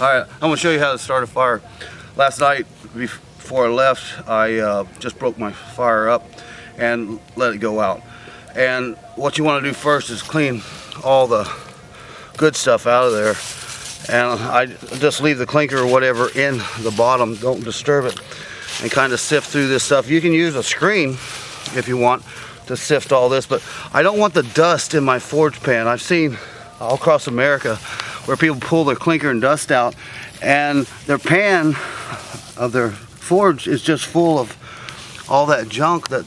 Alright, I'm going to show you how to start a fire. Last night, before I left, I just broke my fire up and let it go out. And what you want to do first is clean all the good stuff out of there. And I just leave the clinker or whatever in the bottom, don't disturb it, and kind of sift through this stuff. You can use a screen if you want to sift all this, but I don't want the dust in my forge pan. I've seen all across America where people pull their clinker and dust out, and their pan of their forge is just full of all that junk that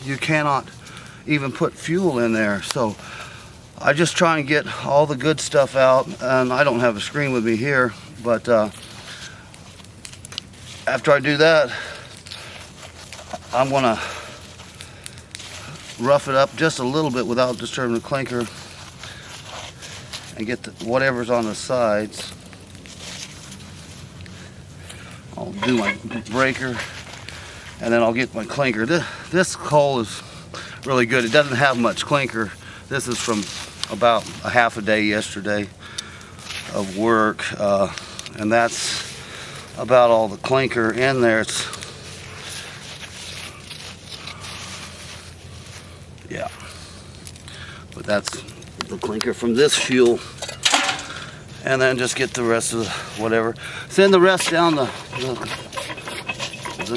you cannot even put fuel in there. So I just try and get all the good stuff out, and I don't have a screen with me here, but after I do that, I'm gonna rough it up just a little bit without disturbing the clinker and get whatever's on the sides. I'll do my breaker and then I'll get my clinker. This coal is really good. It doesn't have much clinker. This is from about a half a day yesterday of work, and that's about all the clinker in there. Yeah, but that's the clinker from this fuel, and then just get the rest of the whatever. Send the rest down the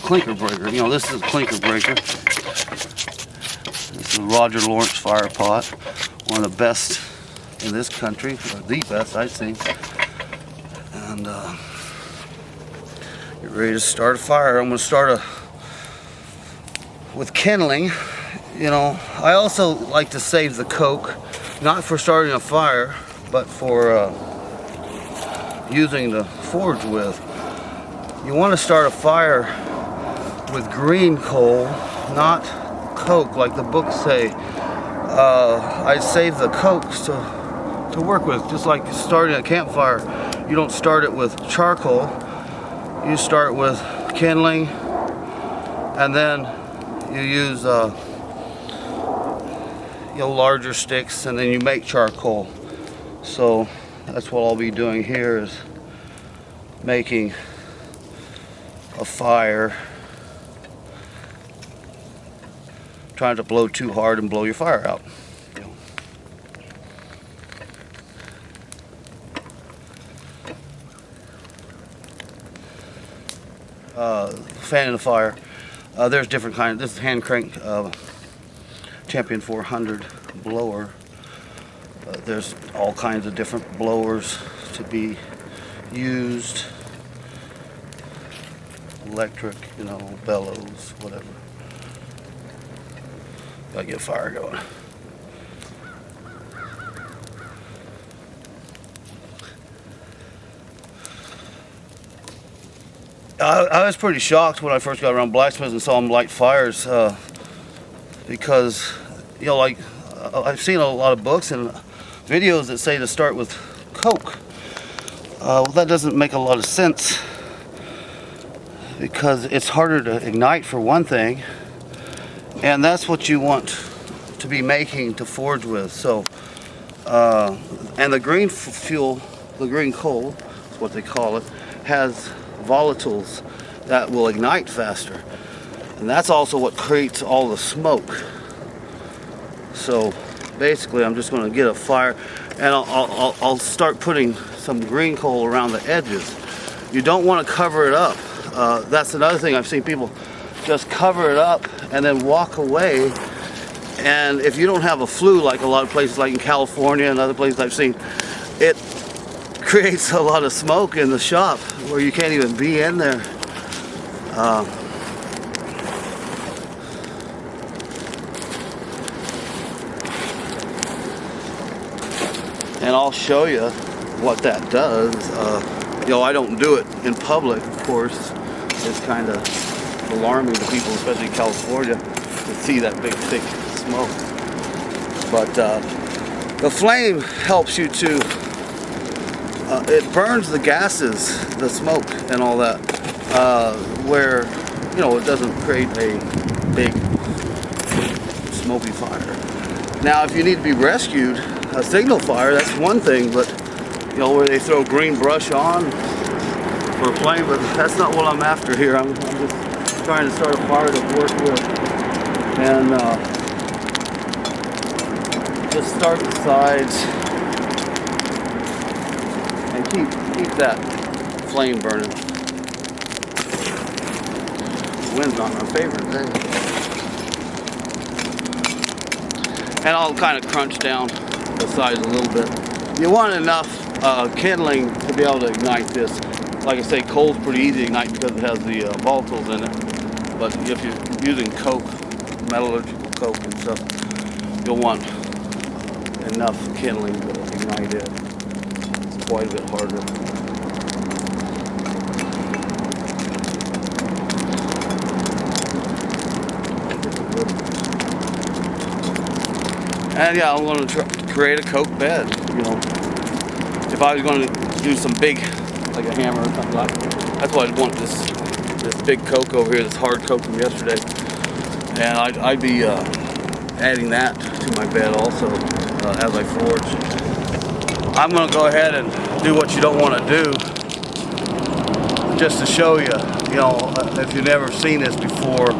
clinker breaker. You know, this is a clinker breaker. This is a Roger Lawrence fire pot, one of the best in this country, or the best I've seen. And get ready to start a fire. I'm going to start with kindling. You know, I also like to save the coke, not for starting a fire, but for using the forge with. You want to start a fire with green coal, not coke like the books say. I save the cokes to work with, just like starting a campfire. You don't start it with charcoal, you start with kindling, and then you use larger sticks, and then you make charcoal. So that's what I'll be doing here, is making a fire. Trying to blow too hard and blow your fire out. Fanning the fire. There's different kinds. This is hand crank Champion 400 blower. There's all kinds of different blowers to be used. Electric, you know, bellows, whatever. Gotta get a fire going. I was pretty shocked when I first got around Blacksmith and saw them light fires, because, you know, like I've seen a lot of books and videos that say to start with coke. Well, that doesn't make a lot of sense, because it's harder to ignite for one thing, and that's what you want to be making to forge with. So, and the green fuel, the green coal, is what they call it, has volatiles that will ignite faster, and that's also what creates all the smoke. So basically, I'm just going to get a fire, and I'll start putting some green coal around the edges. You don't want to cover it up. That's another thing I've seen people just cover it up and then walk away. And if you don't have a flue, like a lot of places like in California and other places I've seen, it creates a lot of smoke in the shop where you can't even be in there. And I'll show you what that does. You know, I don't do it in public, of course. It's kind of alarming to people, especially in California, to see that big, thick smoke. But the flame helps you to, it burns the gases, the smoke and all that, where, you know, it doesn't create a big smoky fire. Now, if you need to be rescued, a signal fire, that's one thing, but, you know, where they throw green brush on, for a flame, but that's not what I'm after here. I'm just trying to start a fire to work with. And just start the sides and keep that flame burning. The wind's not in our favor today. And I'll kind of crunch down the sides a little bit. You want enough kindling to be able to ignite this. Like I say, coal's pretty easy to ignite because it has the volatiles in it. But if you're using coke, metallurgical coke and stuff, you'll want enough kindling to ignite it. It's quite a bit harder. And yeah, I'm going to create a coke bed. You know, if I was going to do some big, like a hammer or something like that, that's why I'd want this big coke over here, this hard coke from yesterday. And I'd be adding that to my bed also as I forge. I'm going to go ahead and do what you don't want to do, just to show you. You know, if you've never seen this before,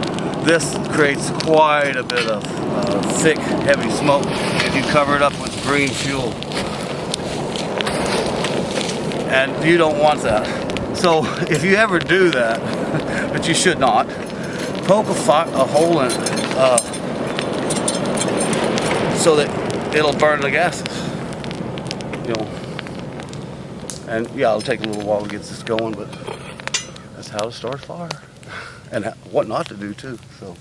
this creates quite a bit of thick, heavy smoke if you cover it up with green fuel. And you don't want that. So if you ever do that, but you should not, poke a hole in it so that it'll burn the gases. You know. And yeah, it'll take a little while to get this going, but that's how to start a fire. And what not to do too. So.